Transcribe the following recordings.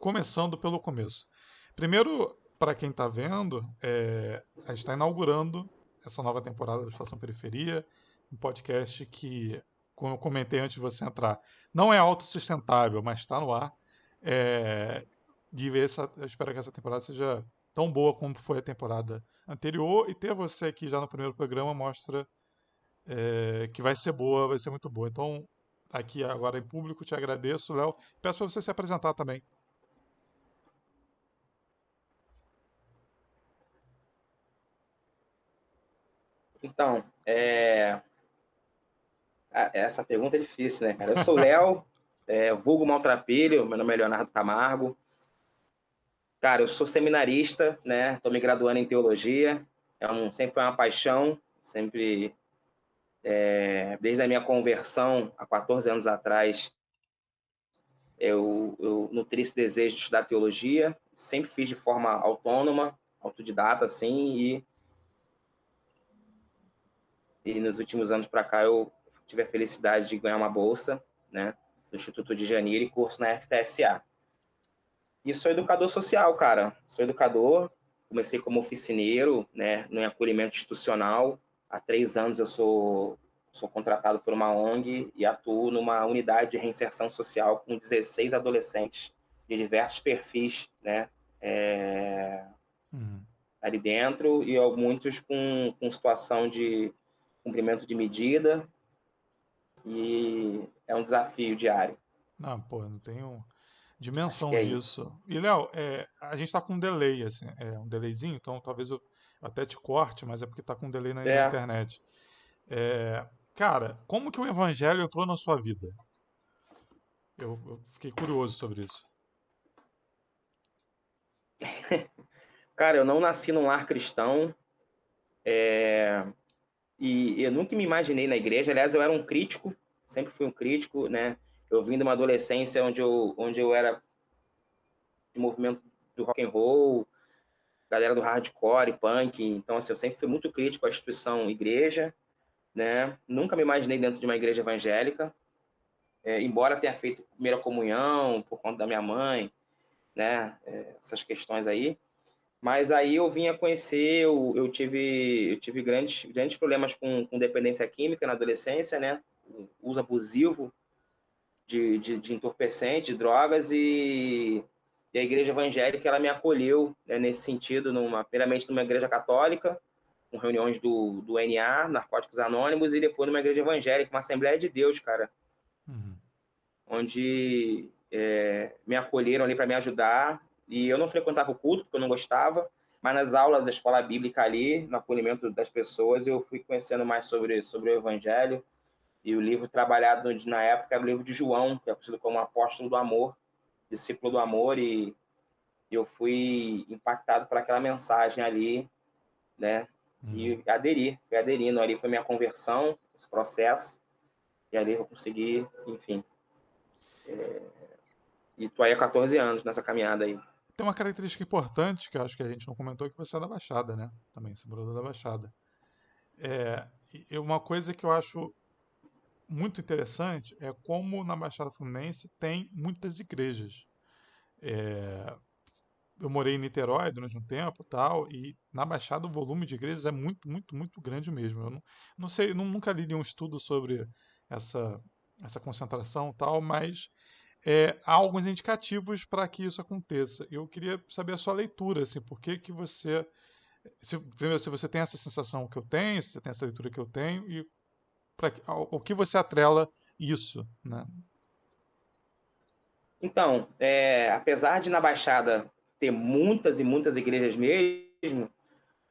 começando pelo começo. Primeiro, para quem está vendo, a gente está inaugurando essa nova temporada da Estação Periferia, um podcast que, como eu comentei antes de você entrar, não é autossustentável, mas está no ar. É, eu espero que essa temporada seja tão boa como foi a temporada anterior, e ter você aqui já no primeiro programa mostra que vai ser boa, vai ser muito boa. Então, aqui agora em público, te agradeço, Léo. Peço para você se apresentar também. Então, essa pergunta é difícil, né, cara? Eu sou o Léo, vulgo Maltrapilho, meu nome é Leonardo Camargo. Cara, eu sou seminarista, né? Estou me graduando em teologia. Sempre foi uma paixão, sempre, desde a minha conversão, há 14 anos atrás, eu nutri esse desejo de estudar teologia. Sempre fiz de forma autônoma, autodidata, assim, e nos últimos anos para cá eu tive a felicidade de ganhar uma bolsa, né, do Instituto de Janeiro e curso na FTSA. E sou educador social, cara. Sou educador, comecei como oficineiro, né, no acolhimento institucional. Há 3 anos eu sou contratado por uma ONG e atuo numa unidade de reinserção social com 16 adolescentes de diversos perfis, né, Uhum. ali dentro, e muitos com situação de cumprimento de medida, e é um desafio diário. Não, pô, não tenho Acho que dimensão é isso. disso. E, Léo, a gente tá com um delay, assim, um delayzinho, então talvez eu até te corte, mas é porque tá com um delay na É, internet. É, cara, como que o evangelho entrou na sua vida? Eu fiquei curioso sobre isso. cara, eu não nasci num lar cristão, e eu nunca me imaginei na igreja. Aliás, eu era um crítico, sempre fui um crítico, né? Eu vim de uma adolescência onde eu era de movimento do rock and roll, galera do hardcore, punk. Então, assim, eu sempre fui muito crítico à instituição igreja, né? Nunca me imaginei dentro de uma igreja evangélica, embora tenha feito primeira comunhão por conta da minha mãe, né? Essas questões aí. Mas aí eu vim a conhecer, eu tive grandes problemas com dependência química na adolescência, né? O uso abusivo de entorpecentes, de drogas, e a igreja evangélica ela me acolheu, né, nesse sentido, primeiramente numa igreja católica, com reuniões do NA, Narcóticos Anônimos, e depois numa igreja evangélica, uma Assembleia de Deus, cara, Uhum. onde me acolheram ali para me ajudar. E eu não frequentava o culto, porque eu não gostava, mas nas aulas da escola bíblica ali, no acolhimento das pessoas, eu fui conhecendo mais sobre o Evangelho. E o livro trabalhado na época era o livro de João, que é conhecido como Apóstolo do Amor, discípulo do amor, e eu fui impactado por aquela mensagem ali, né? Uhum. E fui aderindo. Ali foi minha conversão, esse processo, e ali eu consegui, enfim. E tô aí há 14 anos nessa caminhada aí. Tem uma característica importante que eu acho que a gente não comentou, que você é da Baixada, né? Também, você morou da Baixada. E uma coisa que eu acho muito interessante é como na Baixada Fluminense tem muitas igrejas. Eu morei em Niterói durante um tempo, tal, e na Baixada o volume de igrejas é muito, muito, muito grande mesmo. Eu não sei, nunca li nenhum estudo sobre essa, essa concentração, tal, mas há alguns indicativos para que isso aconteça. Eu queria saber a sua leitura, assim, por que que você, primeiro, se você tem essa sensação que eu tenho, se você tem essa leitura que eu tenho, e ao que você atrela isso, né? Então, apesar de na Baixada ter muitas e muitas igrejas mesmo,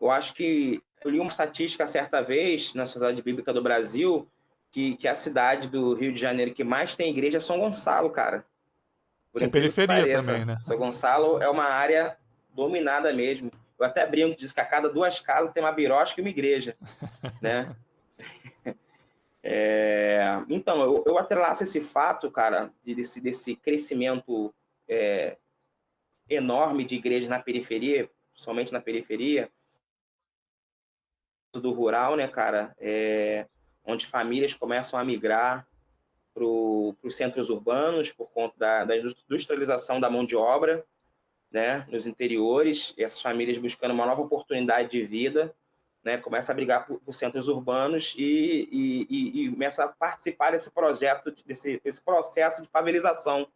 eu acho que eu li uma estatística certa vez na Sociedade Bíblica do Brasil que a cidade do Rio de Janeiro que mais tem igreja é São Gonçalo, cara. Por Que é incrível que periferia também, pareça. né? São Gonçalo é uma área dominada mesmo. Eu até brinco, diz que a cada 2 casas tem uma birosca e uma igreja, né? Então, eu atrelaço esse fato, cara, desse crescimento enorme de igrejas na periferia, somente na periferia, do rural, né, cara? Onde famílias começam a migrar, os centros urbanos por conta da industrialização da mão de obra, né, nos interiores, e essas famílias buscando uma nova oportunidade de vida, né, começa a brigar por centros urbanos e começa a participar desse projeto, desse processo de favelização,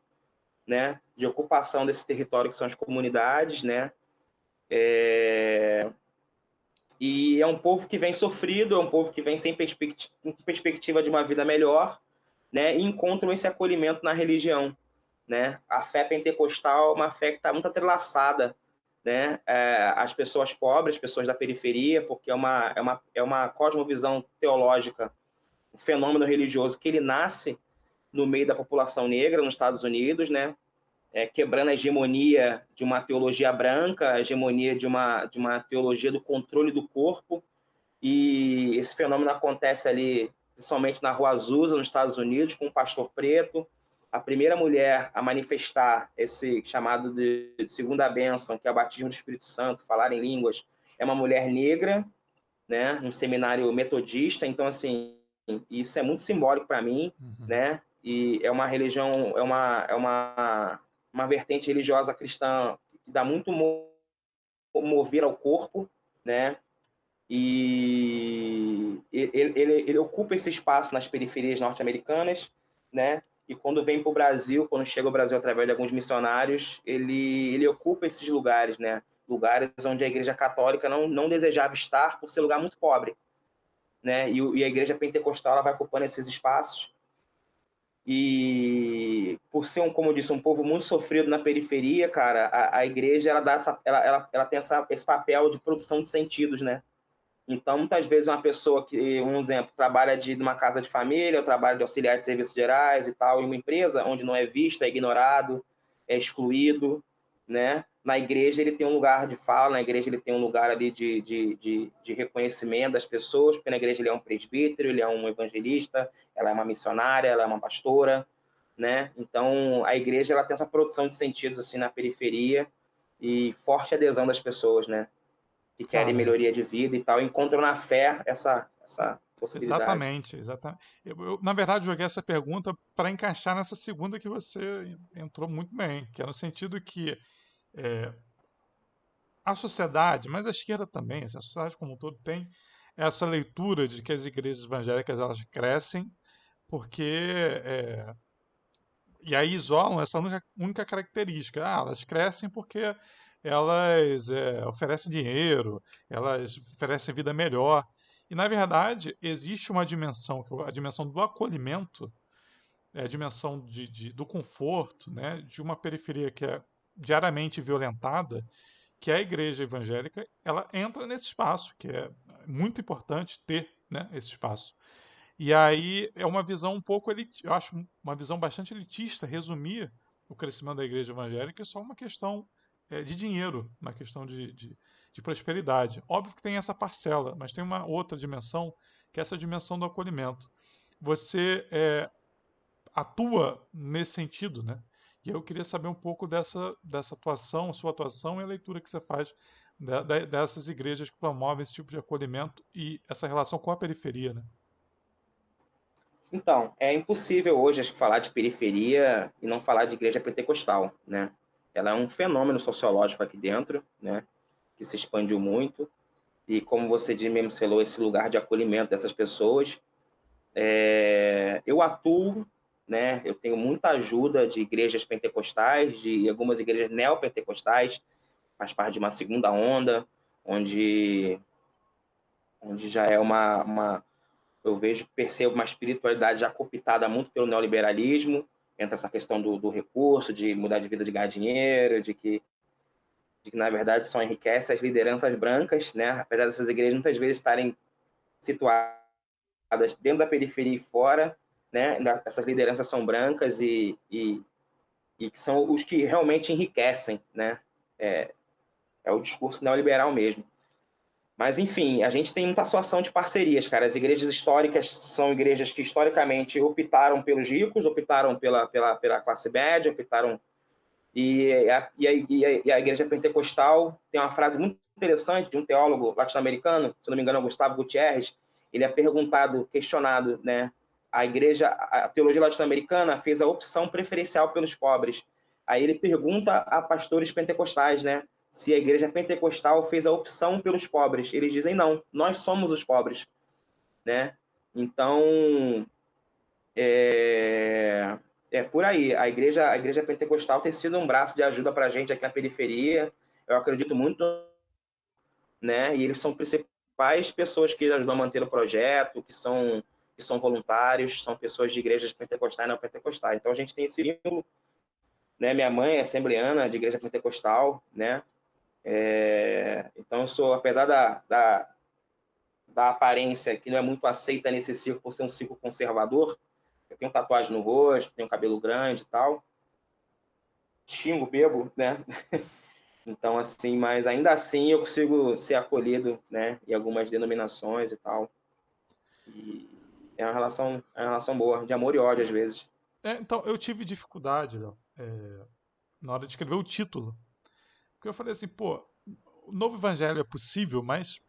né, de ocupação desse território que são as comunidades, né, e é um povo que vem sofrido, é um povo que vem sem perspectiva de uma vida melhor, né, e encontram esse acolhimento na religião, né? A fé pentecostal é uma fé que está muito entrelaçada, né? As pessoas pobres, as pessoas da periferia, porque é uma cosmovisão teológica, um fenômeno religioso que ele nasce no meio da população negra nos Estados Unidos, né? Quebrando a hegemonia de uma teologia branca, a hegemonia de uma teologia do controle do corpo, e esse fenômeno acontece ali, principalmente na Rua Azusa, nos Estados Unidos, com um pastor preto. A primeira mulher a manifestar esse chamado de segunda bênção, que é o batismo do Espírito Santo, falar em línguas, é uma mulher negra, né, num seminário metodista. Então, assim, isso é muito simbólico para mim, né? E é uma religião, uma vertente religiosa cristã que dá muito mover ao corpo, né? E ele ocupa esse espaço nas periferias norte-americanas, né? E quando vem para o Brasil, quando chega ao Brasil através de alguns missionários, ele ocupa esses lugares, né? Lugares onde a Igreja Católica não desejava estar por ser lugar muito pobre, né? E a Igreja Pentecostal ela vai ocupando esses espaços. E por ser, como eu disse, um povo muito sofrido na periferia, cara, a igreja ela tem esse papel de produção de sentidos, né? Então, muitas vezes, uma pessoa que, um exemplo, trabalha numa casa de família, ou trabalha de auxiliar de serviços gerais e tal, em uma empresa onde não é visto, é ignorado, é excluído, né? Na igreja ele tem um lugar de fala, na igreja ele tem um lugar ali de reconhecimento das pessoas, porque na igreja ele é um presbítero, ele é um evangelista, ela é uma missionária, ela é uma pastora, né? Então, a igreja ela tem essa produção de sentidos assim na periferia e forte adesão das pessoas, né? Que querem Cara, melhoria de vida e tal, encontram na fé essa possibilidade. exatamente, exatamente. Na verdade, joguei essa pergunta para encaixar nessa segunda que você entrou muito bem, que é no sentido que é, a sociedade, mas a esquerda também, assim, a sociedade como um todo tem essa leitura de que as igrejas evangélicas elas crescem porque e aí isolam essa única característica. Ah, elas crescem porque elas oferecem dinheiro, elas oferecem vida melhor. E, na verdade, existe uma dimensão, que é a dimensão do acolhimento, a dimensão do conforto, né, de uma periferia que é diariamente violentada, que é a igreja evangélica, ela entra nesse espaço, que é muito importante ter, né, esse espaço. E aí é uma visão um pouco eu acho uma visão bastante elitista, resumir o crescimento da igreja evangélica é só uma questão de dinheiro, uma questão de prosperidade. Óbvio que tem essa parcela, mas tem uma outra dimensão, que é essa dimensão do acolhimento. Você atua nesse sentido, né? E eu queria saber um pouco dessa atuação, sua atuação e a leitura que você faz dessas igrejas que promovem esse tipo de acolhimento e essa relação com a periferia, né? Então, é impossível hoje acho, falar de periferia e não falar de igreja pentecostal, né? Ela é um fenômeno sociológico aqui dentro, né? Que se expandiu muito. E como você mesmo falou, esse lugar de acolhimento dessas pessoas. Eu atuo, né? Eu tenho muita ajuda de igrejas pentecostais, de algumas igrejas neopentecostais, faz parte de uma segunda onda, onde já é eu percebo uma espiritualidade já cooptada muito pelo neoliberalismo, entra essa questão do recurso, de mudar de vida, de ganhar dinheiro, de que na verdade só enriquece as lideranças brancas, né? Apesar dessas igrejas muitas vezes estarem situadas dentro da periferia e fora, né? Essas lideranças são brancas e que são os que realmente enriquecem, né? É o discurso neoliberal mesmo. Mas, enfim, a gente tem muita situação de parcerias, cara. As igrejas históricas são igrejas que, historicamente, optaram pelos ricos, optaram pela classe média, optaram... E a igreja pentecostal tem uma frase muito interessante de um teólogo latino-americano, se não me engano é o Gustavo Gutierrez. Ele é perguntado, questionado, né? a teologia latino-americana fez a opção preferencial pelos pobres. Aí ele pergunta a pastores pentecostais, né, se a igreja pentecostal fez a opção pelos pobres. Eles dizem, não, nós somos os pobres, né? Então, é por aí. A igreja pentecostal tem sido um braço de ajuda para a gente aqui na periferia. Eu acredito muito, né? E eles são principais pessoas que ajudam a manter o projeto, que são voluntários, são pessoas de igrejas pentecostais e não pentecostais. Então a gente tem esse vínculo, né? Minha mãe é assembleana de igreja pentecostal, né? Então eu sou, apesar da aparência que não é muito aceita nesse ciclo por ser um ciclo conservador, eu tenho tatuagem no rosto, tenho cabelo grande e tal, xingo, bebo, né? Então, assim, mas ainda assim eu consigo ser acolhido, né, em algumas denominações e tal. E é uma relação boa, de amor e ódio às vezes. Então, eu tive dificuldade, Léo, na hora de escrever o título. Porque eu falei assim, pô, o novo evangelho é possível, mas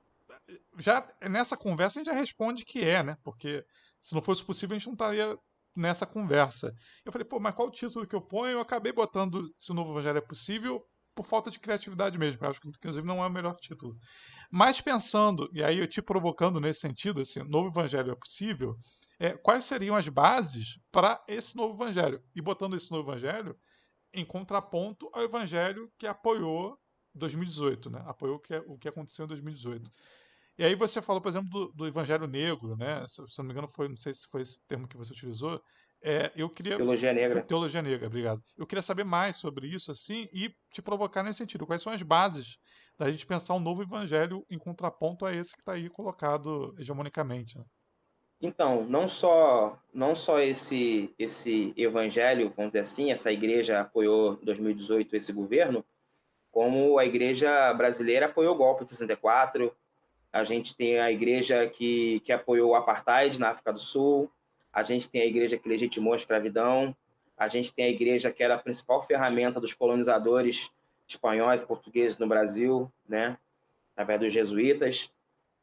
já nessa conversa a gente já responde que né? Porque se não fosse possível a gente não estaria nessa conversa. Eu falei, pô, mas qual o título que eu ponho? Eu acabei botando Se o Novo Evangelho é Possível por falta de criatividade mesmo. Eu acho que, inclusive, não é o melhor título. Mas pensando, e aí eu te provocando nesse sentido, assim, Novo Evangelho é Possível, quais seriam as bases para esse novo Evangelho? E botando esse novo Evangelho em contraponto ao Evangelho que apoiou 2018, né? Apoiou o que aconteceu em 2018. E aí você falou, por exemplo, do Evangelho Negro, né? Se não me engano, não sei se foi esse termo que você utilizou. Eu queria. Teologia negra. Teologia negra, obrigado. Eu queria saber mais sobre isso, assim, e te provocar nesse sentido. Quais são as bases da gente pensar um novo evangelho em contraponto a esse que está aí colocado hegemonicamente, né? Então, não só esse evangelho, vamos dizer assim, essa igreja apoiou em 2018 esse governo, como a igreja brasileira apoiou o golpe de 64. A gente tem a igreja que apoiou o apartheid na África do Sul, a gente tem a igreja que legitimou a escravidão, a gente tem a igreja que era a principal ferramenta dos colonizadores espanhóis e portugueses no Brasil, né, através dos jesuítas,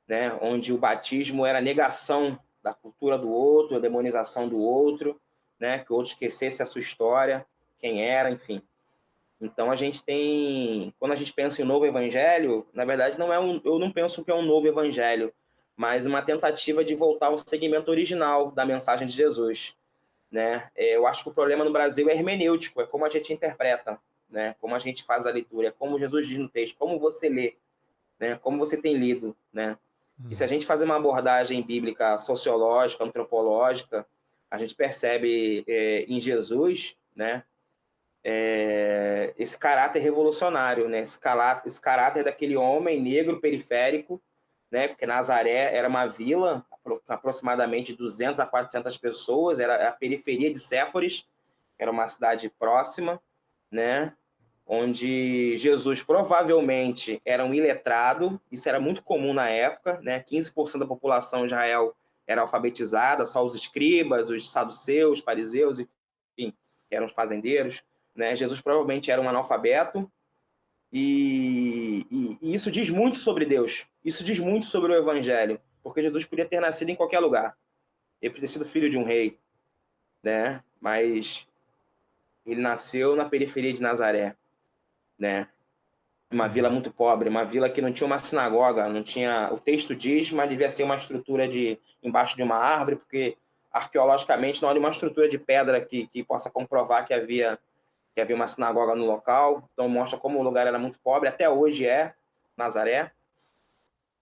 né, onde o batismo era a negação da cultura do outro, a demonização do outro, né, que o outro esquecesse a sua história, quem era, enfim. Então a gente tem, quando a gente pensa em um novo evangelho, na verdade eu não penso que é um novo evangelho, mas uma tentativa de voltar ao segmento original da mensagem de Jesus, né? Eu acho que o problema no Brasil é hermenêutico, é como a gente interpreta, né? Como a gente faz a leitura, é como Jesus diz no texto, como você lê, né? Como você tem lido, né? E se a gente fazer uma abordagem bíblica, sociológica, antropológica, a gente percebe em Jesus, né, esse caráter revolucionário, né? Esse caráter daquele homem negro periférico, né? Porque Nazaré era uma vila, aproximadamente 200 a 400 pessoas, era a periferia de Séforis, era uma cidade próxima, né? Onde Jesus provavelmente era um iletrado, isso era muito comum na época, né? 15% da população de Israel era alfabetizada, só os escribas, os saduceus, os fariseus, enfim, eram os fazendeiros, né? Jesus provavelmente era um analfabeto, e isso diz muito sobre Deus, isso diz muito sobre o Evangelho, porque Jesus podia ter nascido em qualquer lugar, ele podia ter sido filho de um rei, né? Mas ele nasceu na periferia de Nazaré, né? Uma vila muito pobre, uma vila que não tinha uma sinagoga, não tinha, o texto diz, mas devia ser uma estrutura embaixo de uma árvore, porque arqueologicamente não há uma estrutura de pedra que possa comprovar que havia uma sinagoga no local. Então mostra como o lugar era muito pobre, até hoje Nazaré.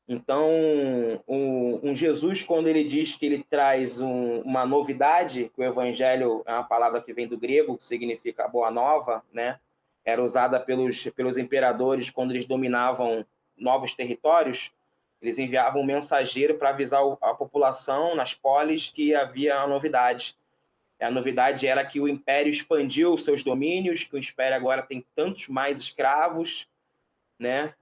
Então, um Jesus, quando ele diz que ele traz uma novidade, que o evangelho é uma palavra que vem do grego, que significa boa nova, né? Era usada pelos imperadores quando eles dominavam novos territórios, eles enviavam um mensageiro para avisar a população nas polis que havia a novidade. A novidade era que o império expandiu os seus domínios, que o império agora tem tantos mais escravos, né?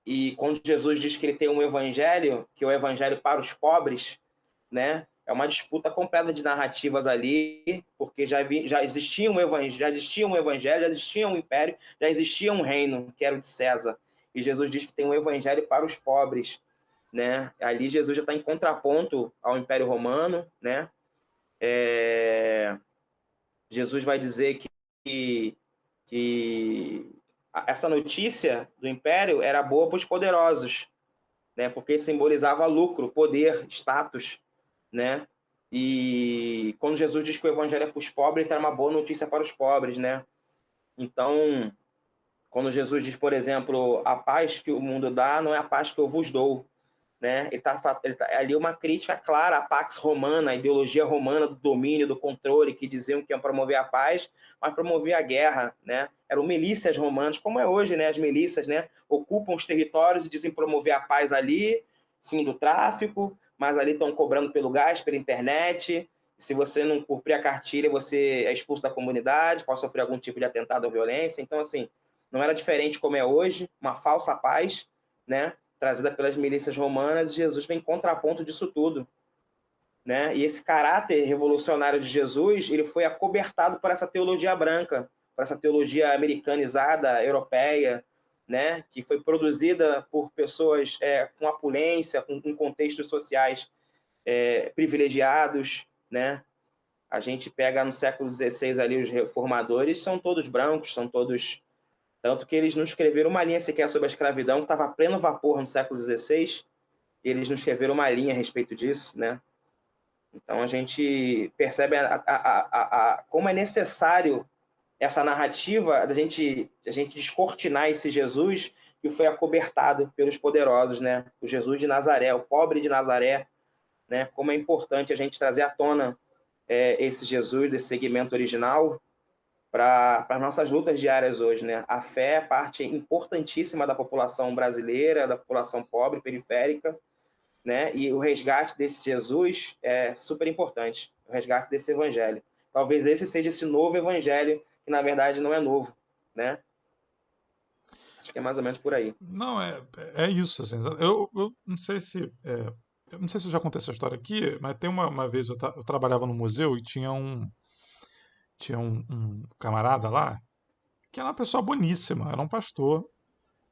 E quando Jesus diz que ele tem um evangelho, que é o evangelho para os pobres, né? É uma disputa completa de narrativas ali, porque já existia um evangelho, já existia um império, já existia um reino, que era o de César. E Jesus diz que tem um evangelho para os pobres, né? Ali Jesus já está em contraponto ao Império Romano, né? Jesus vai dizer que essa notícia do império era boa para os poderosos, né? Porque simbolizava lucro, poder, status, né? E quando Jesus diz que o evangelho é para os pobres, então é uma boa notícia para os pobres, né? Então, quando Jesus diz, por exemplo, a paz que o mundo dá não é a paz que eu vos dou, né? Ele tá ali uma crítica clara à Pax Romana, a ideologia romana do domínio, do controle, que diziam que iam promover a paz, mas promover a guerra, né? Eram milícias romanas, como é hoje, né? As milícias, né? Ocupam os territórios e dizem promover a paz ali, fim do tráfico, mas ali estão cobrando pelo gás, pela internet. Se você não cumprir a cartilha, você é expulso da comunidade, pode sofrer algum tipo de atentado ou violência. Então, assim, não era diferente como é hoje, uma falsa paz, né? Trazida pelas milícias romanas, e Jesus vem em contraponto disso tudo, né? E esse caráter revolucionário de Jesus, ele foi acobertado por essa teologia branca, por essa teologia americanizada, europeia, né? Que foi produzida por pessoas com opulência, com contextos sociais privilegiados, né? A gente pega no século XVI ali os reformadores, são todos brancos, são todos... Tanto que eles não escreveram uma linha sequer sobre a escravidão, que estava a pleno vapor no século XVI, e eles não escreveram uma linha a respeito disso, né? Então a gente percebe como é necessário essa narrativa da gente descortinar esse Jesus que foi acobertado pelos poderosos, né? O Jesus de Nazaré, o pobre de Nazaré, né? Como é importante a gente trazer à tona esse Jesus desse segmento original para as nossas lutas diárias hoje, né? A fé é parte importantíssima da população brasileira, da população pobre, periférica, né? E o resgate desse Jesus é super importante, o resgate desse evangelho. Talvez esse seja esse novo evangelho, que na verdade não é novo, né? Acho que é mais ou menos por aí. Não, é isso, assim. Eu não sei se. Eu não sei se eu já contei essa história aqui, mas tem uma vez eu trabalhava no museu e tinha um camarada lá que era uma pessoa boníssima, era um pastor,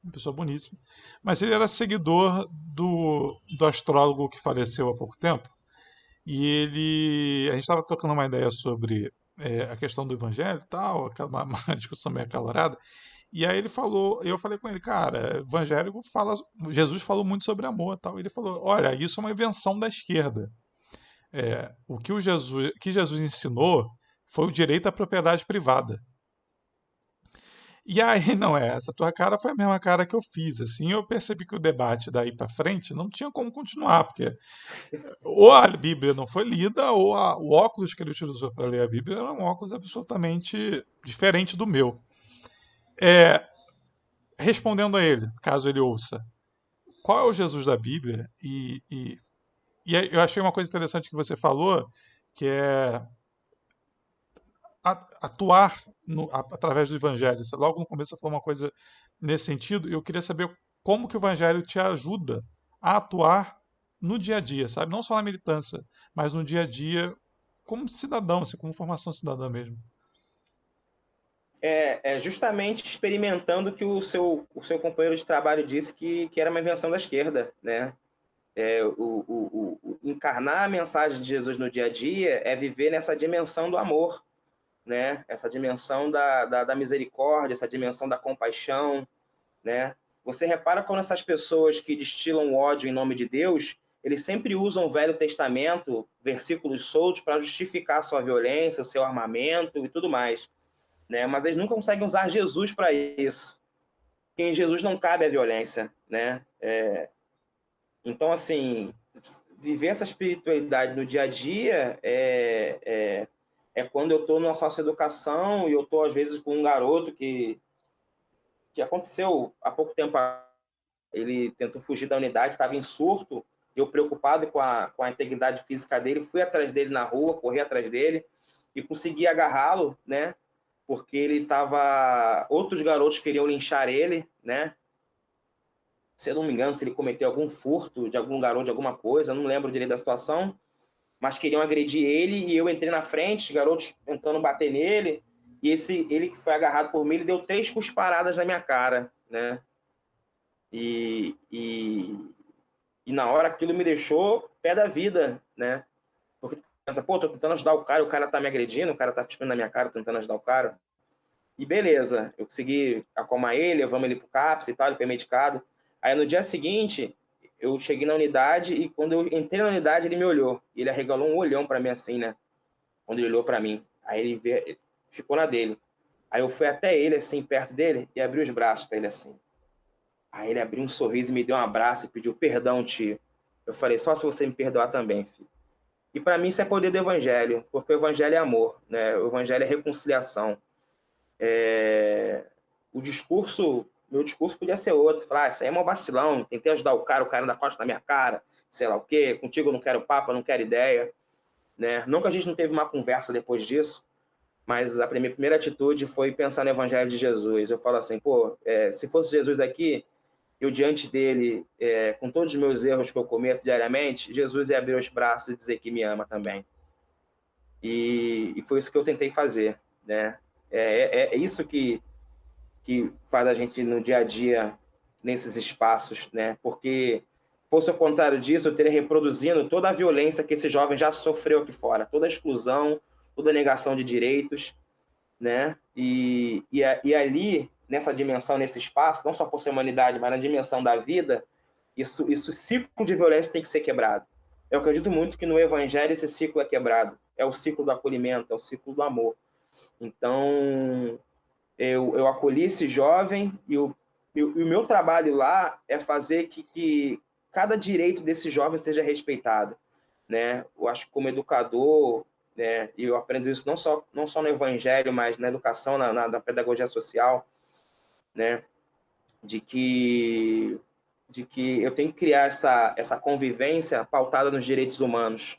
uma pessoa boníssima. Mas ele era seguidor do astrólogo que faleceu há pouco tempo. A gente estava tocando uma ideia sobre a questão do evangelho e tal, uma discussão meio acalorada. E aí ele falou, eu falei com ele, cara, evangélico fala, Jesus falou muito sobre amor, e tal. Ele falou, olha, isso é uma invenção da esquerda. Que Jesus ensinou foi o direito à propriedade privada. E aí, não é, essa tua cara foi a mesma cara que eu fiz, assim, eu percebi que o debate daí para frente não tinha como continuar, porque ou a Bíblia não foi lida, ou o óculos que ele utilizou para ler a Bíblia era um óculos absolutamente diferente do meu. É, respondendo a ele, caso ele ouça, qual é o Jesus da Bíblia? E aí eu achei uma coisa interessante que você falou, que é atuar através do Evangelho. Logo no começo você falou uma coisa nesse sentido, e eu queria saber como que o Evangelho te ajuda a atuar no dia a dia, sabe? Não só na militância, mas no dia a dia como cidadão, assim, como formação cidadã mesmo. É justamente experimentando que o seu companheiro de trabalho disse que era uma invenção da esquerda, né? Encarnar a mensagem de Jesus no dia a dia é viver nessa dimensão do amor, né? Essa dimensão da misericórdia, essa dimensão da compaixão, né? Você repara quando essas pessoas que destilam ódio em nome de Deus, eles sempre usam o Velho Testamento, versículos soltos, para justificar a sua violência, o seu armamento e tudo mais, né? Mas eles nunca conseguem usar Jesus para isso. Porque em Jesus não cabe a violência, né? Então, assim, viver essa espiritualidade no dia a dia é quando eu estou numa socioeducação e eu estou, às vezes, com um garoto que aconteceu há pouco tempo. Ele tentou fugir da unidade, estava em surto, eu preocupado com a integridade física dele, fui atrás dele na rua, corri atrás dele e consegui agarrá-lo, né? Porque ele estava... Outros garotos queriam linchar ele, né? Se eu não me engano, se ele cometeu algum furto de algum garoto, de alguma coisa, não lembro direito da situação, mas queriam agredir ele e eu entrei na frente, os garotos tentando bater nele, e ele que foi agarrado por mim, ele deu 3 cusparadas na minha cara, né? E, e, e na hora aquilo me deixou pé da vida, né? Porque pô, tô tentando ajudar o cara tá me agredindo, o cara tá cuspindo na minha cara, tentando ajudar o cara. E beleza, eu consegui acalmar ele, levamos ele pro CAPS e tal, ele foi medicado. Aí no dia seguinte, eu cheguei na unidade e quando eu entrei na unidade, ele me olhou. E ele arregalou um olhão para mim assim, né? Quando ele olhou para mim. Aí ele ficou na dele. Aí eu fui até ele, assim, perto dele, e abri os braços para ele assim. Aí ele abriu um sorriso e me deu um abraço e pediu perdão, tio. Eu falei, só se você me perdoar também, filho. E para mim isso é poder do evangelho, porque o evangelho é amor, né? O evangelho é reconciliação. Meu discurso podia ser outro. Falar, isso aí é um vacilão, tentei ajudar o cara ainda costa na minha cara, sei lá o quê, contigo eu não quero papo, eu não quero ideia. Né? Não que a gente não teve uma conversa depois disso, mas a minha primeira atitude foi pensar no evangelho de Jesus. Eu falo assim, pô, se fosse Jesus aqui, eu diante dele, com todos os meus erros que eu cometo diariamente, Jesus ia abrir os braços e dizer que me ama também. E foi isso que eu tentei fazer, né? É isso que faz a gente no dia a dia nesses espaços, né? Porque fosse ao contrário disso, eu teria reproduzindo toda a violência que esse jovem já sofreu aqui fora, toda a exclusão, toda a negação de direitos, né? E ali, nessa dimensão, nesse espaço, não só por ser humanidade, mas na dimensão da vida, isso ciclo de violência tem que ser quebrado. Eu acredito muito que no Evangelho esse ciclo é quebrado. É o ciclo do acolhimento, é o ciclo do amor. Então, eu acolhi esse jovem e o meu trabalho lá é fazer que cada direito desse jovem seja respeitado, né? Eu acho que como educador, né, e eu aprendo isso não só no evangelho, mas na educação, na pedagogia social, né, de que eu tenho que criar essa convivência pautada nos direitos humanos,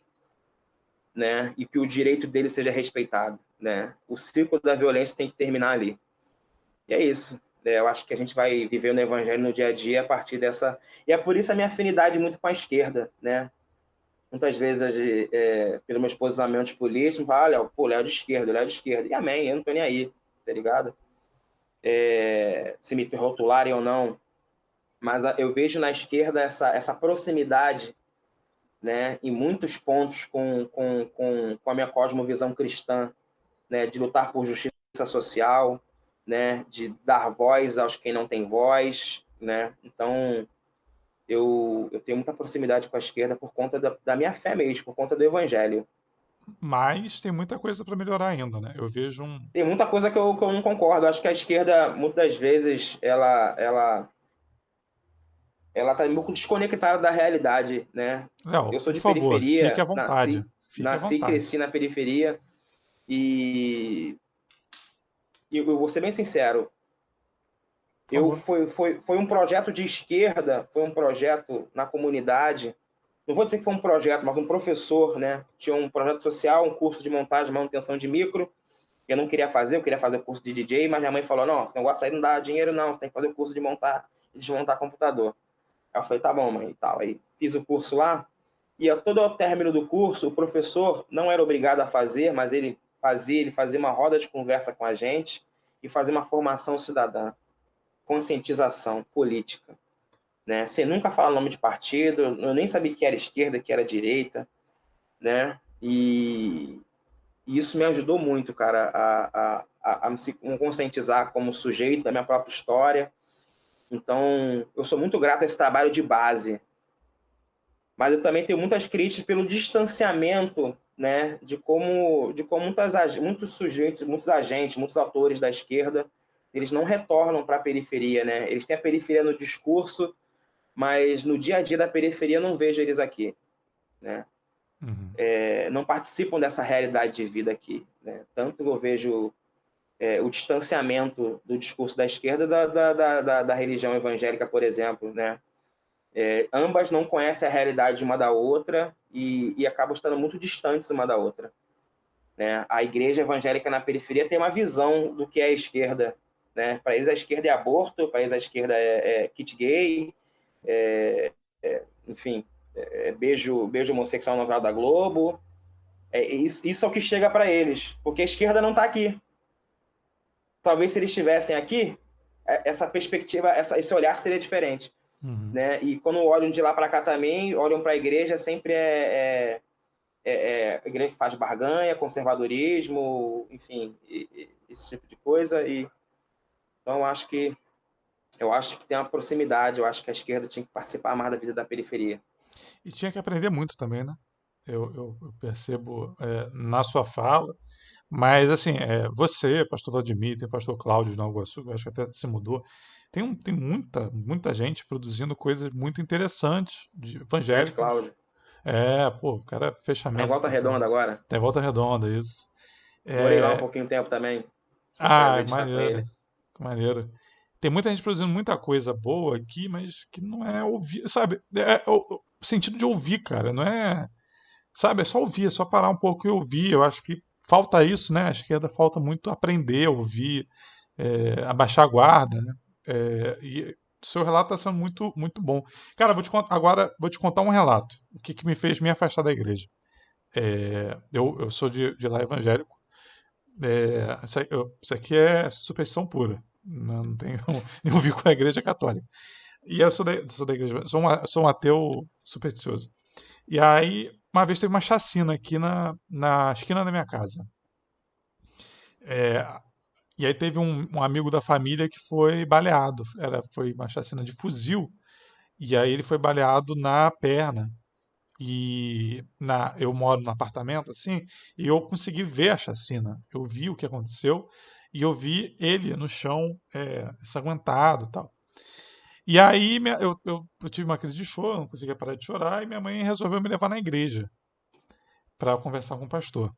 né, e que o direito dele seja respeitado, né? O ciclo da violência tem que terminar ali. E é isso. Eu acho que a gente vai viver no evangelho no dia a dia a partir dessa... E é por isso a minha afinidade muito com a esquerda, né? Muitas vezes, pelos meus posicionamentos políticos, fala, olha, pô, Léo de esquerda, Léo de esquerda. E amém, eu não tô nem aí, tá ligado? Se me rotularem ou não. Mas eu vejo na esquerda essa proximidade, né, em muitos pontos com a minha cosmovisão cristã, né, de lutar por justiça social, né, de dar voz aos quem não tem voz, né? Então, eu tenho muita proximidade com a esquerda por conta da minha fé mesmo, por conta do evangelho. Mas tem muita coisa para melhorar ainda, né? Eu vejo um. Tem muita coisa que eu não concordo. Acho que a esquerda, muitas vezes, ela está um pouco desconectada da realidade, né? Léo, Eu sou por de favor, fique à periferia, vontade. Fique à nasci e vontade. cresci na periferia e eu vou ser bem sincero, Por favor. foi um projeto de esquerda, foi um projeto na comunidade. Não vou dizer que foi um projeto, mas um professor, né? Tinha um projeto social, um curso de montagem e manutenção de micro. Eu não queria fazer, eu queria fazer o curso de DJ, mas minha mãe falou, não, esse negócio aí não dá dinheiro não, você tem que fazer o curso de desmontar computador. Aí eu falei, tá bom, mãe, e tal. Aí fiz o curso lá, e a todo o término do curso, o professor não era obrigado a fazer, mas ele fazia uma roda de conversa com a gente e fazia uma formação cidadã, conscientização política, né? Você nunca fala nome de partido, eu nem sabia que era esquerda, que era direita, né? E isso me ajudou muito, cara, a me conscientizar como sujeito da minha própria história. Então, eu sou muito grato a esse trabalho de base. Mas eu também tenho muitas críticas pelo distanciamento, né, de como muitos sujeitos, muitos agentes, muitos atores da esquerda, eles não retornam para a periferia, né? Eles têm a periferia no discurso, mas no dia a dia da periferia eu não vejo eles aqui, né? Uhum. Não participam dessa realidade de vida aqui, né? Tanto eu vejo o distanciamento do discurso da esquerda da religião evangélica, por exemplo, né? Ambas não conhecem a realidade uma da outra e acabam estando muito distantes uma da outra, né? A igreja evangélica na periferia tem uma visão do que é a esquerda, né? Para eles a esquerda é aborto, para eles a esquerda é kit gay, enfim, beijo homossexual no novela da Globo. Isso é o que chega para eles, porque a esquerda não está aqui. Talvez se eles estivessem aqui, essa perspectiva, esse olhar seria diferente. Uhum. Né? E quando olham de lá para cá também, olham para a igreja, sempre a igreja que faz barganha, conservadorismo, enfim, esse tipo de coisa. Então, eu acho que tem uma proximidade, eu acho que a esquerda tinha que participar mais da vida da periferia. E tinha que aprender muito também, né? Eu percebo na sua fala, mas assim, você, pastor Vladimir, tem pastor Cláudio de Nova Iguaçu, eu acho que até se mudou, tem muita gente produzindo coisas muito interessantes, de Grande evangélicos. Cláudio. Pô, o cara é Tá em fechamento Volta total. Redonda agora. Tem Volta Redonda, isso. Morei lá um É, pouquinho tempo também. Tive o prazer de estar com maneiro, ele. maneiro. Tem muita gente produzindo muita coisa boa aqui, mas que não é ouvir, sabe? O sentido de ouvir, cara, não é, sabe? É só ouvir, é só parar um pouco e ouvir. Eu acho que falta isso, né? A esquerda falta muito aprender a ouvir, abaixar a guarda, né? E o seu relato está sendo muito, muito bom. Cara, agora vou te contar um relato. O que me fez me afastar da igreja. Eu sou de lá evangélico. Isso aqui é superstição pura. Não tenho nenhum vínculo com a igreja católica. E eu sou da igreja, sou um ateu supersticioso. E aí, uma vez teve uma chacina aqui na esquina da minha casa. É, e aí teve um amigo da família que foi baleado. Foi uma chacina de fuzil. E aí ele foi baleado na perna. Eu moro num apartamento assim, e eu consegui ver a chacina. Eu vi o que aconteceu e eu vi ele no chão, ensanguentado e tal. E aí eu tive uma crise de choro, não conseguia parar de chorar, e minha mãe resolveu me levar na igreja para conversar com o pastor.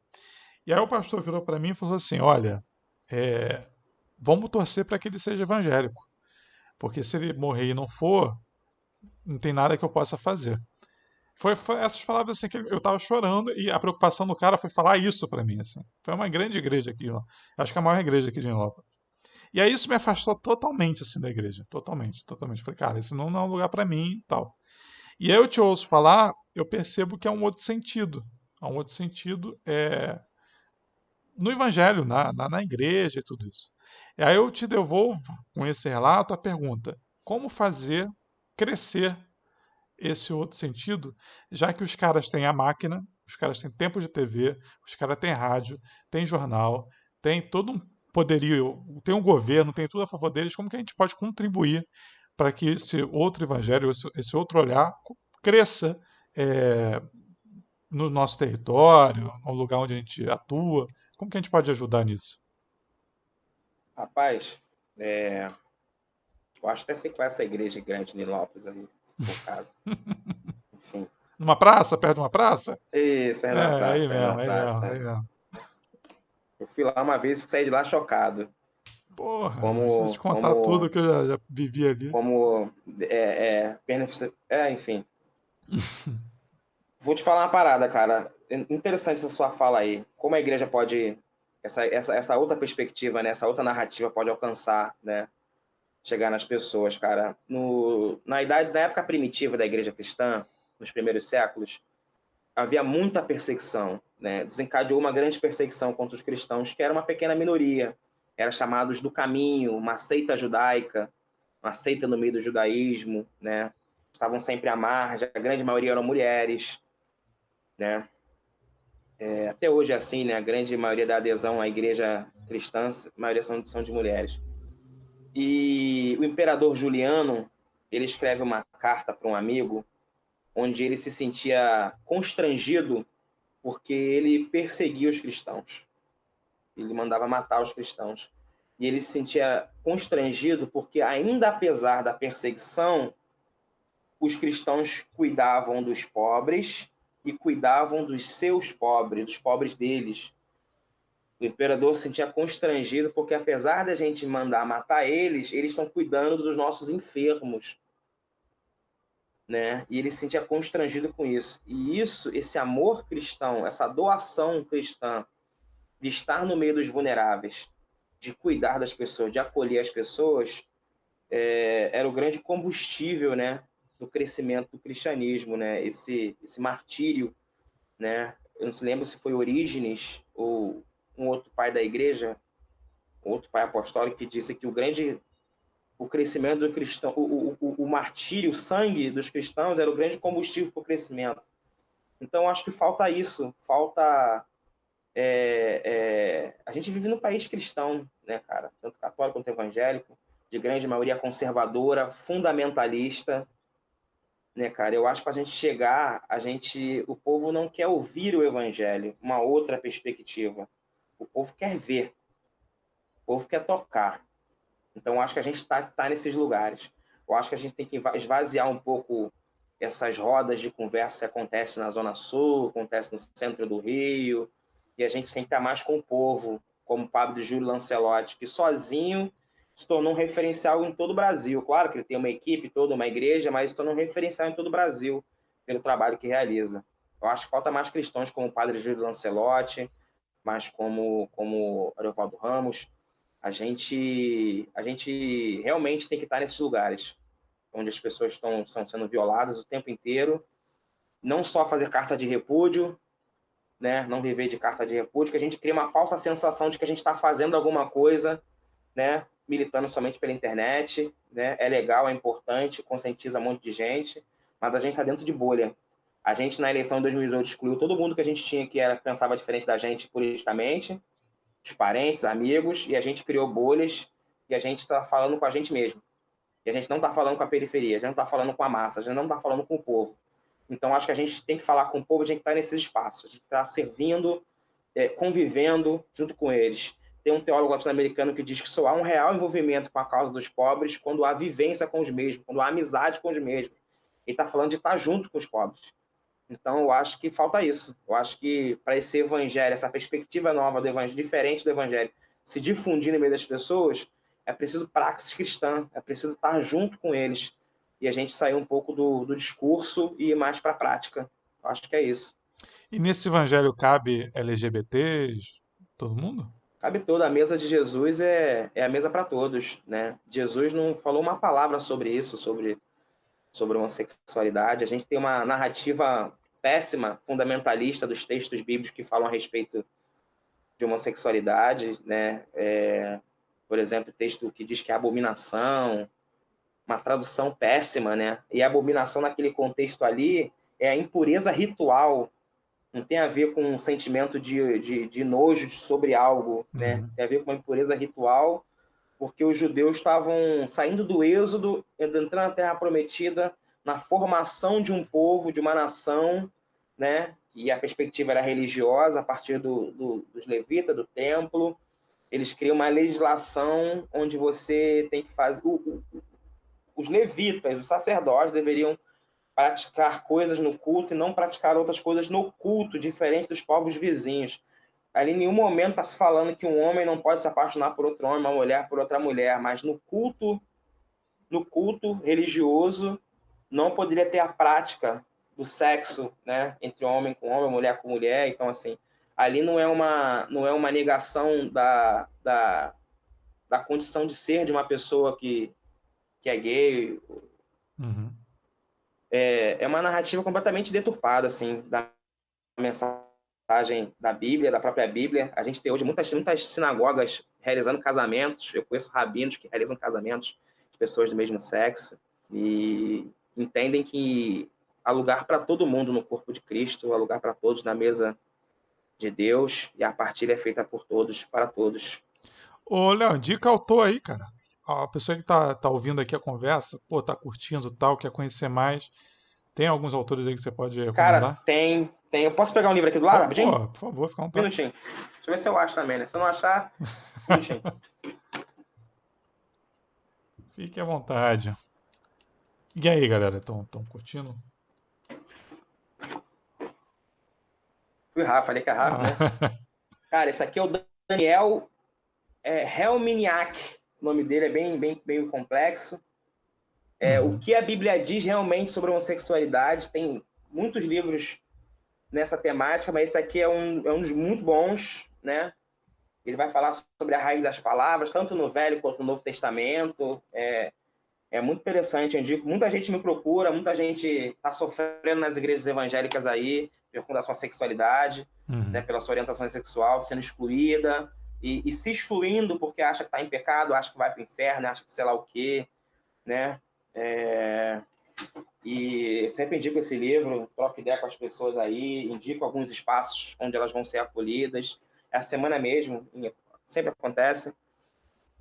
E aí o pastor virou para mim e falou assim: Olha, é, vamos torcer para que ele seja evangélico, porque se ele morrer e não for, não tem nada que eu possa fazer. Foi essas palavras assim que eu tava chorando e a preocupação do cara foi falar isso para mim assim. Foi uma grande igreja aqui, ó. Acho que é a maior igreja aqui de Nilópolis. E aí isso me afastou totalmente assim da igreja, totalmente, totalmente. Falei, cara, esse não é um lugar para mim e tal. E aí eu te ouço falar, eu percebo que é um outro sentido. Há um outro sentido no evangelho, na igreja e tudo isso. E aí eu te devolvo com esse relato a pergunta: como fazer crescer esse outro sentido, já que os caras têm a máquina, os caras têm tempo de TV, os caras têm rádio, têm jornal, tem todo um poderio, tem um governo, tem tudo a favor deles, como que a gente pode contribuir para que esse outro evangelho, esse outro olhar cresça é, no nosso território, no lugar onde a gente atua? Como que a gente pode ajudar nisso? Rapaz, eu acho até sei qual é essa igreja grande de Nilópolis aí, se for o caso. Enfim. Numa praça, perto de uma praça? Isso, perto da praça, Aí perto da mesmo, aí mesmo, praça. aí mesmo. Eu fui lá uma vez e saí de lá chocado. Porra, se eu te Como, contar tudo como, que eu já vivi ali. como, enfim. Vou te falar uma parada, cara. Interessante essa sua fala aí. Como a igreja pode, essa outra perspectiva, né? Essa outra narrativa pode alcançar, né? Chegar nas pessoas, cara. Na época primitiva da igreja cristã, nos primeiros séculos, havia muita perseguição, né? Desencadeou uma grande perseguição contra os cristãos, que era uma pequena minoria. Eram chamados do caminho, uma seita judaica, uma seita no meio do judaísmo, né? Estavam sempre à margem, a grande maioria eram mulheres, né? Até hoje é assim, né? A grande maioria da adesão à igreja cristã, a maioria são de mulheres. E o imperador Juliano, ele escreve uma carta para um amigo, onde ele se sentia constrangido porque ele perseguia os cristãos. Ele mandava matar os cristãos. E ele se sentia constrangido porque, ainda apesar da perseguição, os cristãos cuidavam dos pobres e cuidavam dos seus pobres, dos pobres deles. O imperador se sentia constrangido porque, apesar da gente mandar matar eles, eles estão cuidando dos nossos enfermos, né? E ele se sentia constrangido com isso. E isso, esse amor cristão, essa doação cristã de estar no meio dos vulneráveis, de cuidar das pessoas, de acolher as pessoas, era o grande combustível, né, do crescimento do cristianismo, né? Esse martírio, né? Eu não se lembro se foi Orígenes ou um outro pai da igreja, outro pai apostólico, que disse que o crescimento do cristão, o martírio, o sangue dos cristãos era o grande combustível para o crescimento. Então, acho que falta isso, falta... a gente vive num país cristão, né, cara? Tanto católico quanto evangélico, de grande maioria conservadora, fundamentalista, né, cara? Eu acho que para a gente chegar, o povo não quer ouvir o evangelho, uma outra perspectiva. O povo quer ver, o povo quer tocar. Então, eu acho que a gente está nesses lugares. Eu acho que a gente tem que esvaziar um pouco essas rodas de conversa que acontecem na Zona Sul, acontece no centro do Rio, e a gente tem que estar mais com o povo, como o Padre Júlio Lancelotti, que sozinho se tornou um referencial em todo o Brasil. Claro que ele tem uma equipe, toda uma igreja, mas se tornou um referencial em todo o Brasil pelo trabalho que realiza. Eu acho que falta mais cristãos como o Padre Júlio Lancelotti, mais como Ariovaldo Ramos. A gente realmente tem que estar nesses lugares onde as pessoas estão sendo violadas o tempo inteiro, não só fazer carta de repúdio, né, não viver de carta de repúdio, que a gente cria uma falsa sensação de que a gente está fazendo alguma coisa, né, militando somente pela internet, né, é legal, é importante, conscientiza um monte de gente, mas a gente está dentro de bolha. A gente, na eleição de 2018, excluiu todo mundo que a gente tinha que pensava diferente da gente politicamente, os parentes, amigos, e a gente criou bolhas e a gente está falando com a gente mesmo. E a gente não está falando com a periferia, a gente não está falando com a massa, a gente não está falando com o povo. Então, acho que a gente tem que falar com o povo, a gente está nesses espaços, a gente está servindo, convivendo junto com eles. Tem um teólogo latino-americano que diz que só há um real envolvimento com a causa dos pobres quando há vivência com os mesmos, quando há amizade com os mesmos. Ele está falando de estar junto com os pobres. Então, eu acho que falta isso. Eu acho que para esse evangelho, essa perspectiva nova do evangelho, diferente do evangelho, se difundir no meio das pessoas, é preciso praxis cristã, é preciso estar junto com eles. E a gente sair um pouco do discurso e ir mais para a prática. Eu acho que é isso. E nesse evangelho cabe LGBTs, todo mundo? Cabe toda a mesa de Jesus é a mesa para todos, né? Jesus não falou uma palavra sobre isso, sobre homossexualidade. A gente tem uma narrativa péssima, fundamentalista dos textos bíblicos que falam a respeito de homossexualidade, né? Por exemplo, texto que diz que é abominação, uma tradução péssima, né? E a abominação naquele contexto ali é a impureza ritual, não tem a ver com um sentimento de nojo sobre algo, né? Uhum. Tem a ver com uma impureza ritual, porque os judeus estavam saindo do êxodo, entrando na Terra Prometida, na formação de um povo, de uma nação, né? E a perspectiva era religiosa, a partir dos levitas, do templo. Eles criam uma legislação onde você tem que fazer... Os levitas, os sacerdotes, deveriam praticar coisas no culto e não praticar outras coisas no culto, diferente dos povos vizinhos. Ali em nenhum momento está se falando que um homem não pode se apaixonar por outro homem, uma mulher por outra mulher, mas no culto religioso não poderia ter a prática do sexo, né, entre homem com homem, mulher com mulher. Então, assim, ali não é uma negação da condição de ser de uma pessoa que é gay. Uhum. É uma narrativa completamente deturpada, assim, da mensagem da Bíblia, da própria Bíblia. A gente tem hoje muitas sinagogas realizando casamentos. Eu conheço rabinos que realizam casamentos de pessoas do mesmo sexo e entendem que há lugar para todo mundo no corpo de Cristo, há lugar para todos na mesa de Deus, e a partilha é feita por todos, para todos. Ô, Léo, indica autor aí, cara. A pessoa que tá ouvindo aqui a conversa, pô, tá curtindo tal, quer conhecer mais. Tem alguns autores aí que você pode Cara, recomendar? tem. Eu posso pegar um livro aqui do lado, rapidinho? Pô, por favor, fica à Um vontade. minutinho. Deixa eu ver se eu acho também, né? Se eu não achar, um minutinho. Fique à vontade. E aí, galera, estão curtindo? Fui rápido, falei que é rápido, né? Ah, Cara, esse aqui é o Daniel Helminiak. O nome dele é bem complexo. O uhum. que a Bíblia diz realmente sobre a homossexualidade? Tem muitos livros nessa temática, mas esse aqui é um dos muito bons, né? Ele vai falar sobre a raiz das palavras, tanto no Velho quanto no Novo Testamento. É muito interessante, eu indico. Muita gente me procura, muita gente está sofrendo nas igrejas evangélicas aí, por conta da sua sexualidade, né, Uhum. pela sua orientação sexual, sendo excluída e se excluindo porque acha que está em pecado, acha que vai para o inferno, acha que sei lá o quê, né? E sempre indico esse livro, troco ideia com as pessoas aí, indico alguns espaços onde elas vão ser acolhidas. Essa semana mesmo, sempre acontece.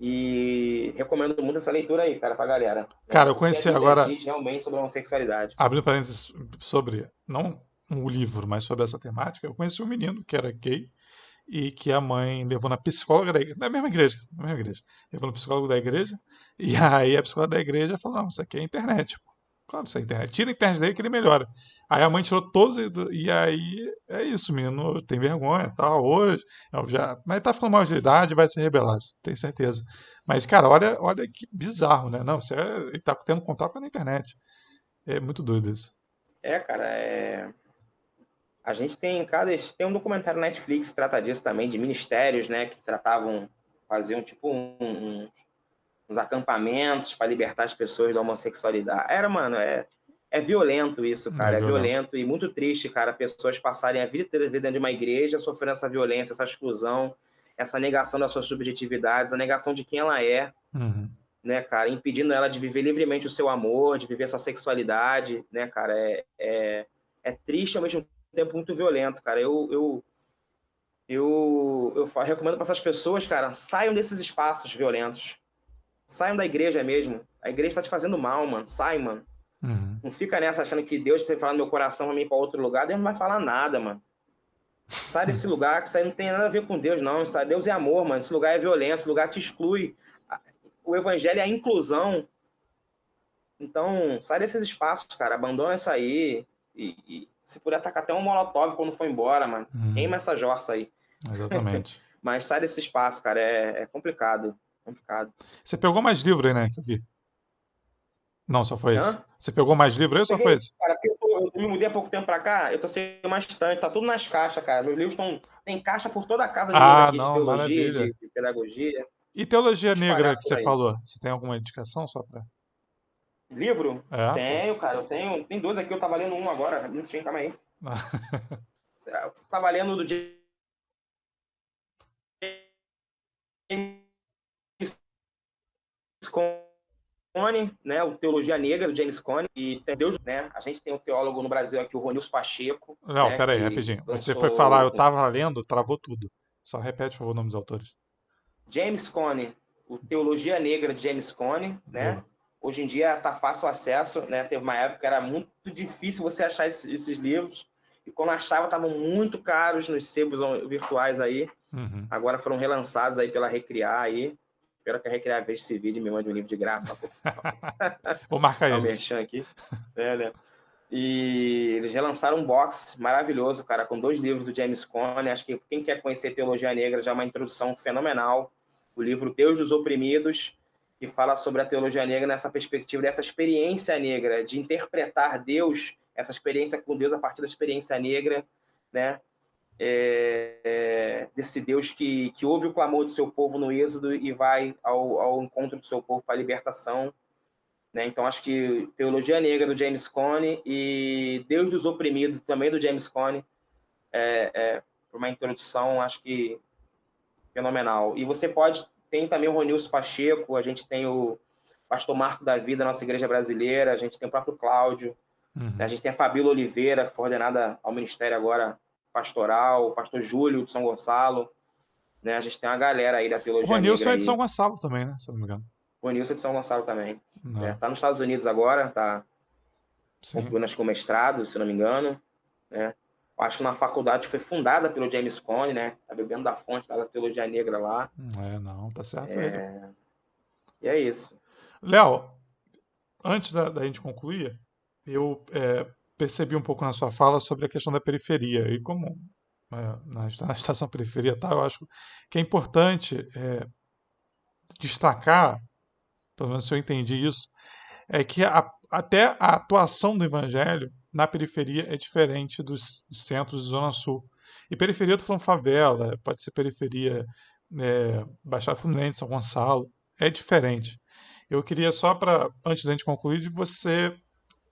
E recomendo muito essa leitura aí, cara, pra galera. Né? Cara, eu O que a conheci Bíblia agora, diz realmente sobre a homossexualidade. abrindo parênteses sobre, não o livro, mas sobre essa temática, eu conheci um menino que era gay e que a mãe levou na psicóloga da igreja, na mesma igreja, levou no psicólogo da igreja, e aí a psicóloga da igreja falou, não, isso aqui é internet, pô. Claro, isso é internet. Tira a internet daí que ele melhora. Aí a mãe tirou todos e aí é isso, menino tem vergonha, tal, hoje, mas tá ficando mal de idade, vai se rebelar, tenho certeza. Mas, cara, olha que bizarro, né? Não, ele tá tendo contato na internet. É muito doido isso. Cara, a gente tem um documentário na Netflix que trata disso também, de ministérios, né, que faziam tipo uns acampamentos para libertar as pessoas da homossexualidade. Mano, é violento isso, É cara, é violento. violento e muito triste, cara, pessoas passarem a vida inteira dentro de uma igreja sofrendo essa violência, essa exclusão, essa negação das suas subjetividades, a negação de quem ela é, Uhum. né, cara, impedindo ela de viver livremente o seu amor, de viver a sua sexualidade, né, cara, é triste ao mesmo tempo muito violento, cara. Eu recomendo para essas pessoas, cara, saiam desses espaços violentos. Saiam da igreja mesmo. A igreja está te fazendo mal, mano. Sai, mano. Uhum. Não fica nessa achando que Deus está falando no meu coração pra mim ir para outro lugar. Deus não vai falar nada, mano. Sai desse lugar, que isso aí não tem nada a ver com Deus, não. Deus é amor, mano. Esse lugar é violência, esse lugar te exclui. O evangelho é a inclusão. Então, sai desses espaços, cara. Abandona isso aí. E se puder atacar até um molotov quando for embora, mano. Uhum. Queima essa jorça aí. Exatamente. Mas sai desse espaço, cara. É complicado. Complicado. Você pegou mais livro aí, né, que eu vi? Não, só foi esse. Hã? Você pegou mais livro aí ou só foi Peguei, esse? cara, porque eu me mudei há pouco tempo pra cá, eu tô sem uma estante, tá tudo nas caixas, cara. Meus livros estão. Tem caixa por toda a casa de livro Ah, aqui, de não, teologia, maravilha. de pedagogia, E teologia negra espalhado que por você aí. falou? Você tem alguma indicação só pra. Livro? É, pô. Tenho, cara, eu tenho. Tem dois aqui, eu tava lendo um agora, não tinha, calma aí. Eu tava lendo do James Cone, né? O Teologia Negra, do James Cone, e tem Deus, né? A gente tem um teólogo no Brasil aqui, o Ronilson Pacheco, Não, né? pera aí, Que rapidinho. Você foi falar, eu lançou tava lendo, travou tudo. Só repete, por favor, o nome dos autores. James Cone, o Teologia Negra de James Cone, né? Boa. Hoje em dia está fácil acesso, né? Teve uma época que era muito difícil você achar esses livros, e quando achava estavam muito caros nos sebos virtuais aí. Uhum. Agora foram relançados aí pela Recriar aí. Espero que a Recriar veja esse vídeo e me mande um livro de graça. Vou marcar Dá um eles. merchan aqui. Né? E eles relançaram um box maravilhoso, cara, com 2 livros do James Cone. Acho que quem quer conhecer teologia negra já é uma introdução fenomenal. O livro Deus dos Oprimidos, que fala sobre a teologia negra nessa perspectiva dessa experiência negra, de interpretar Deus, essa experiência com Deus a partir da experiência negra, né? Desse Deus que ouve o clamor do seu povo no Êxodo e vai ao encontro do seu povo para a libertação. Né? Então, acho que Teologia Negra, do James Cone, e Deus dos Oprimidos, também do James Cone, uma introdução, acho que fenomenal. E você tem também o Ronilson Pacheco, a gente tem o Pastor Marco da Vida, nossa igreja brasileira, a gente tem o próprio Cláudio, né? A Uhum. gente tem a Fabíola Oliveira, coordenada ao Ministério agora pastoral, o pastor Júlio de São Gonçalo, né? A gente tem uma galera aí da O Teologia Ronilson Negra é de São aí, Gonçalo também, né? Se eu não me engano. o Nilson de São Gonçalo também. Né? Não. Tá nos Estados Unidos agora, tá Sim. concluindo acho que o mestrado, se não me engano, né? Acho que na faculdade foi fundada pelo James Cone, né? Tá bebendo da fonte da teologia negra lá. É, não, tá certo ele. E é isso. Léo, antes da gente concluir, eu percebi um pouco na sua fala sobre a questão da periferia. E como na estação periferia tá, eu acho que é importante destacar, pelo menos se eu entendi isso, é que até a atuação do evangelho na periferia é diferente dos centros de Zona Sul. E periferia, eu estou falando favela, pode ser periferia Baixada Fluminense, São Gonçalo, é diferente. Eu queria só para, antes da gente concluir, de você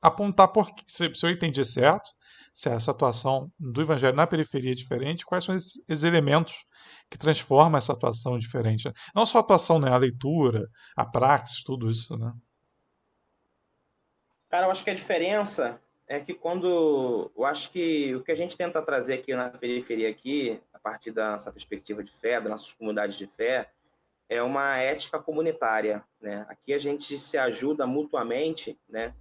apontar se eu entendi certo, se essa atuação do evangelho na periferia é diferente, quais são esses elementos que transformam essa atuação diferente. Não só a atuação, né, a leitura, a praxis, tudo isso, né? Cara, eu acho que a diferença é que quando... Eu acho que o que a gente tenta trazer aqui na periferia, aqui, a partir da nossa perspectiva de fé, das nossas comunidades de fé, é uma ética comunitária, né? Aqui a gente se ajuda mutuamente, né?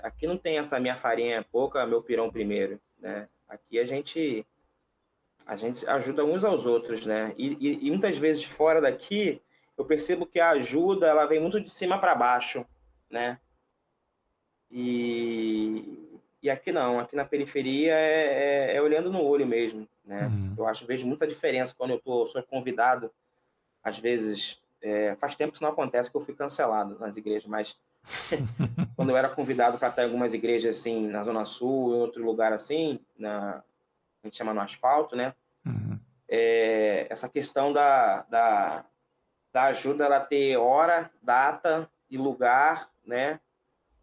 Aqui não tem essa minha farinha é pouca, meu pirão primeiro, né? Aqui a gente ajuda uns aos outros, né? E muitas vezes fora daqui, eu percebo que a ajuda ela vem muito de cima para baixo, né? E aqui não, aqui na periferia é olhando no olho mesmo, né? Uhum. Eu acho, vejo muita diferença quando sou convidado, às vezes, faz tempo que isso não acontece, que eu fui cancelado nas igrejas, mas quando eu era convidado para estar em algumas igrejas assim, na Zona Sul, em outro lugar assim, a gente chama no asfalto, né? Uhum. Essa questão da ajuda, ela ter hora, data e lugar, né?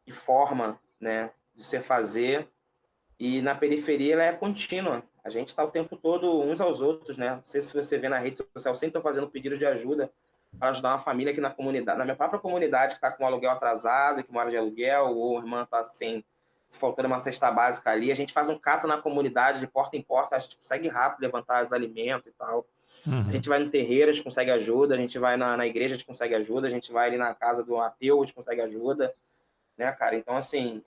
E forma, né? De se fazer. E na periferia ela é contínua. A gente está o tempo todo uns aos outros, né? Não sei se você vê na rede social, sempre estou fazendo pedido de ajuda para ajudar uma família aqui na comunidade, na minha própria comunidade, que está com um aluguel atrasado, que mora de aluguel, ou a irmã está sem, se faltando uma cesta básica ali. A gente faz um cato na comunidade, de porta em porta, a gente consegue rápido levantar os alimentos e tal. A Uhum. gente vai no terreiro, a gente consegue ajuda, a gente vai na igreja, a gente consegue ajuda, a gente vai ali na casa do ateu, a gente consegue ajuda, né, cara? Então, assim,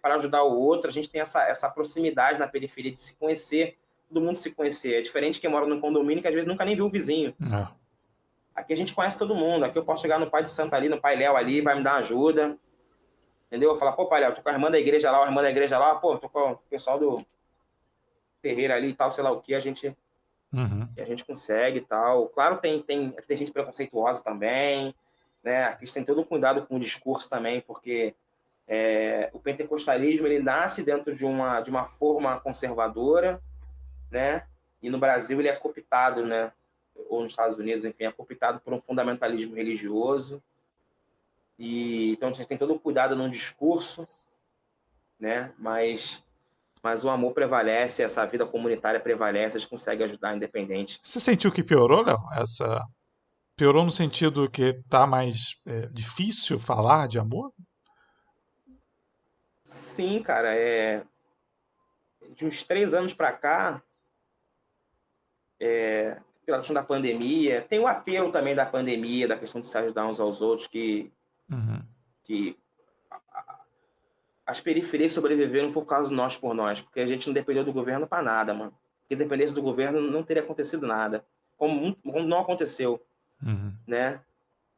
para ajudar o outro, a gente tem essa proximidade na periferia de se conhecer, todo mundo se conhecer. É diferente de quem mora num condomínio que às vezes nunca nem viu o vizinho. É. Aqui a gente conhece todo mundo. Aqui eu posso chegar no pai de santo ali, no pai Léo ali, vai me dar ajuda, entendeu? Eu falar, pô, pai Léo, tô com a irmã da igreja lá, a irmã da igreja lá, pô, tô com o pessoal do terreiro ali e tal, sei lá o que, Uhum. a gente consegue e tal. Claro, aqui tem gente preconceituosa também, né? Aqui tem todo um cuidado com o discurso também, porque o pentecostalismo ele nasce dentro de uma forma conservadora, né? E no Brasil ele é cooptado, né? Ou nos Estados Unidos, enfim, é cooptado por um fundamentalismo religioso. E então a gente tem todo o cuidado no discurso, né? Mas o amor prevalece, essa vida comunitária prevalece, a gente consegue ajudar independente. Você sentiu que piorou, Léo? Piorou no sentido que tá mais difícil falar de amor? Sim, cara, de uns 3 anos para cá, pela questão da pandemia, tem o apelo também da pandemia, da questão de se ajudar uns aos outros, Uhum. que as periferias sobreviveram por causa do nós por nós, porque a gente não dependeu do governo para nada, mano. Se dependesse do governo, não teria acontecido nada, como não aconteceu, Uhum. né?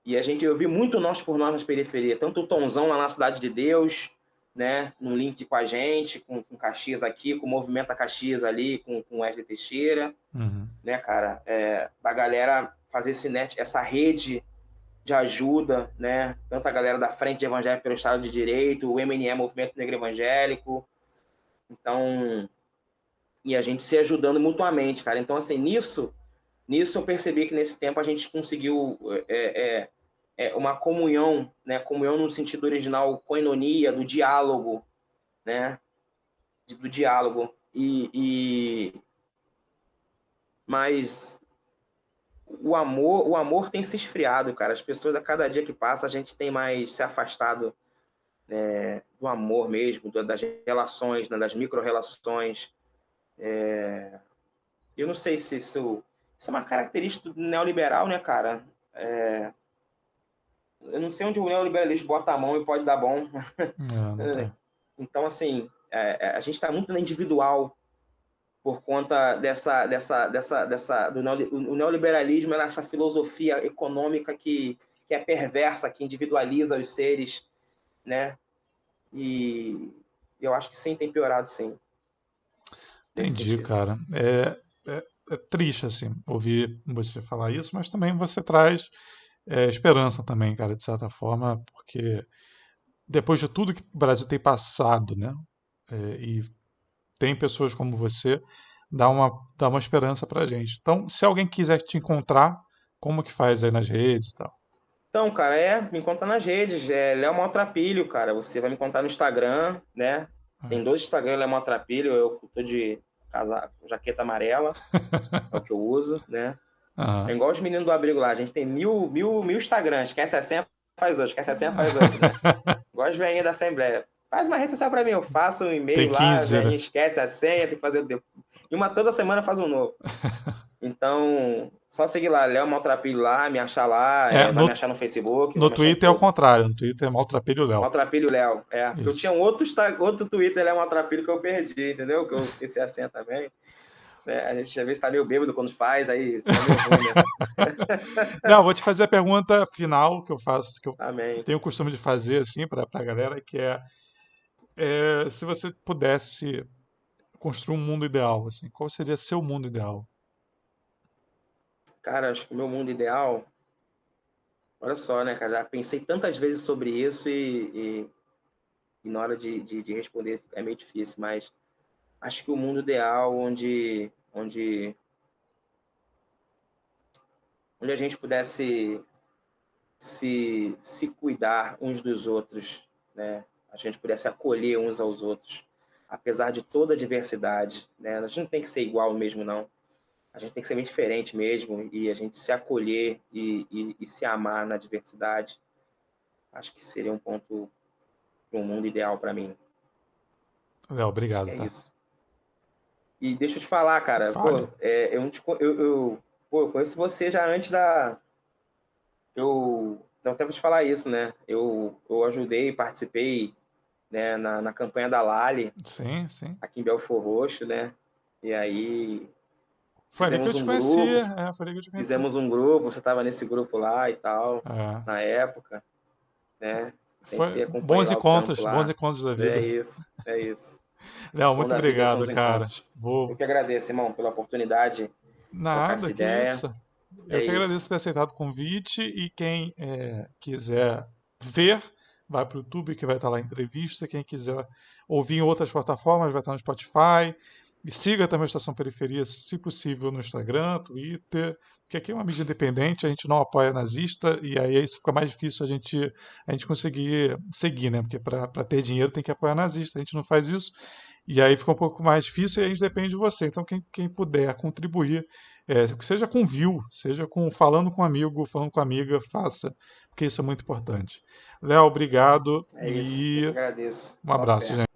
E eu vi muito nós por nós nas periferias, tanto o Tonzão lá na Cidade de Deus, né, no link com a gente, com Caxias aqui, com o Movimento Caxias ali, com Wesley Teixeira, Uhum. né, cara, da galera fazer essa rede de ajuda, né, tanto a galera da Frente Evangélica pelo Estado de Direito, o MNE, Movimento Negro Evangélico, então, e a gente se ajudando mutuamente, cara. Então, assim, nisso eu percebi que nesse tempo a gente conseguiu uma comunhão, né? Comunhão no sentido original, koinonia, do diálogo, né? Do diálogo. Mas o amor tem se esfriado, cara. As pessoas, a cada dia que passa, a gente tem mais se afastado, do amor mesmo, das relações, né? Das micro-relações. Eu não sei se isso é uma característica do neoliberal, né, cara? Eu não sei onde o neoliberalismo bota a mão e pode dar bom. Não tem. Então, assim, a gente está muito na individual por conta o neoliberalismo, essa filosofia econômica que é perversa, que individualiza os seres, né? E eu acho que sim, tem piorado, sim, nesse Entendi, sentido. cara. É triste, assim, ouvir você falar isso, mas também você traz esperança também, cara, de certa forma, porque depois de tudo que o Brasil tem passado, né? E tem pessoas como você, dá uma esperança pra gente. Então, se alguém quiser te encontrar, como que faz aí nas redes e tal? Então, cara, me encontra nas redes, Léo Maltrapilho, cara. Você vai me encontrar no Instagram, né? Tem 2 Instagram, Léo Maltrapilho, eu tô de jaqueta amarela, é o que eu uso, né? É Aham. igual os meninos do abrigo lá, a gente tem mil Instagrams, quer 60, faz outro, quer 60, faz outro, né? igual as velhinhas da Assembleia. Faz uma rede social para mim, eu faço um e-mail Tem lá, a 15, velhinha né? esquece a senha, tem que fazer e uma toda semana faz um novo. Então, só seguir lá, Léo Maltrapilho lá, me achar lá, É, vai me achar no Facebook, vai no me achar em Twitter é o todo. contrário. No Twitter é Maltrapilho Léo. Maltrapilho Léo, porque eu tinha Isso. um outro Twitter, Léo Maltrapilho, que eu perdi, entendeu? Que eu esqueci a senha também. Né? A gente às vezes tá meio bêbado quando faz, aí tá meio ruim, né? Não, vou te fazer a pergunta final que eu faço, que eu Amém. tenho o costume de fazer assim para a galera, que se você pudesse construir um mundo ideal, assim, qual seria seu mundo ideal? Cara, acho que o meu mundo ideal, olha só, né, cara, já pensei tantas vezes sobre isso e na hora de responder é meio difícil, mas acho que o mundo ideal onde a gente pudesse se cuidar uns dos outros, né? A gente pudesse acolher uns aos outros, apesar de toda a diversidade, né? A gente não tem que ser igual mesmo, não. A gente tem que ser bem diferente mesmo e a gente se acolher e se amar na diversidade. Acho que seria um ponto para um mundo ideal para mim. Léo, Acho que obrigado, é tá? isso. E deixa eu te falar, cara, Fale. pô, eu conheço você já antes da. Eu até vou te falar isso, né? Eu ajudei, participei, né, na campanha da Lali, Sim, sim. aqui em Belford Roxo, né? E aí Foi ali que eu te conhecia. Foi ali que eu te conhecia. você estava nesse grupo lá e tal, É. na época, né? Sempre Foi acompanhei lá o trampo bons lá. encontros da É vida. isso, é isso. Léo, Bom muito da vida são obrigado, os cara. encontros. Eu Vou. que agradeço, irmão, pela oportunidade de trocar Nada, essa que ideia. isso. Eu É que agradeço isso. ter aceitado o convite e quem quiser ver, vai para o YouTube que vai estar lá a entrevista. Quem quiser ouvir em outras plataformas, vai estar no Spotify. E siga também a Estação Periferia, se possível, no Instagram, Twitter, que aqui é uma mídia independente, a gente não apoia nazista e aí isso fica mais difícil a gente conseguir seguir, né? Porque para ter dinheiro tem que apoiar nazista, a gente não faz isso. E aí fica um pouco mais difícil e a gente depende de você. Então, quem puder contribuir, seja com view, seja falando com um amigo, falando com amiga, faça, porque isso é muito importante. Léo, obrigado É isso. Eu que e agradeço. um Só abraço, fé. gente.